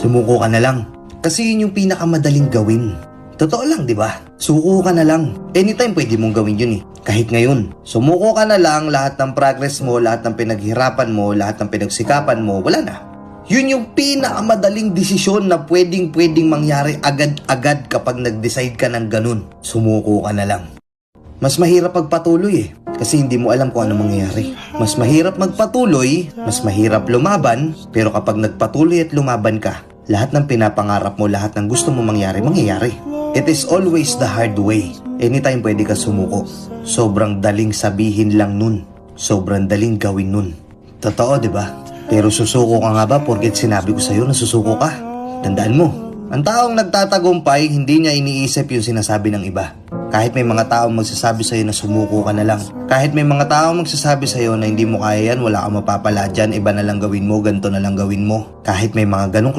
Sumuko ka na lang. Kasi yun yung pinakamadaling gawin. Totoo lang, di ba? Suko ka na lang. Anytime pwede mong gawin yun eh. Kahit ngayon. Sumuko ka na lang, lahat ng progress mo, lahat ng pinaghirapan mo, lahat ng pinagsikapan mo, wala na. Yun yung pinakamadaling desisyon na pwedeng mangyari agad-agad kapag nag-decide ka ng ganun. Sumuko ka na lang. Mas mahirap magpatuloy eh, kasi hindi mo alam kung ano mangyayari. Mas mahirap magpatuloy, mas mahirap lumaban, pero kapag nagpatuloy at lumaban ka, lahat ng pinapangarap mo, lahat ng gusto mo mangyari. It is always the hard way. Anytime pwede ka sumuko. Sobrang daling sabihin lang nun. Sobrang daling gawin nun. Totoo, di ba? Pero susuko ka nga ba porket sinabi ko sa'yo na susuko ka? Tandaan mo, ang taong nagtatagumpay, hindi niya iniisip yung sinasabi ng iba. Kahit may mga taong magsasabi sa'yo na sumuko ka na lang. Kahit may mga taong magsasabi sa'yo na hindi mo kaya yan, wala kang mapapala dyan, iba na lang gawin mo, ganito na lang gawin mo. Kahit may mga ganong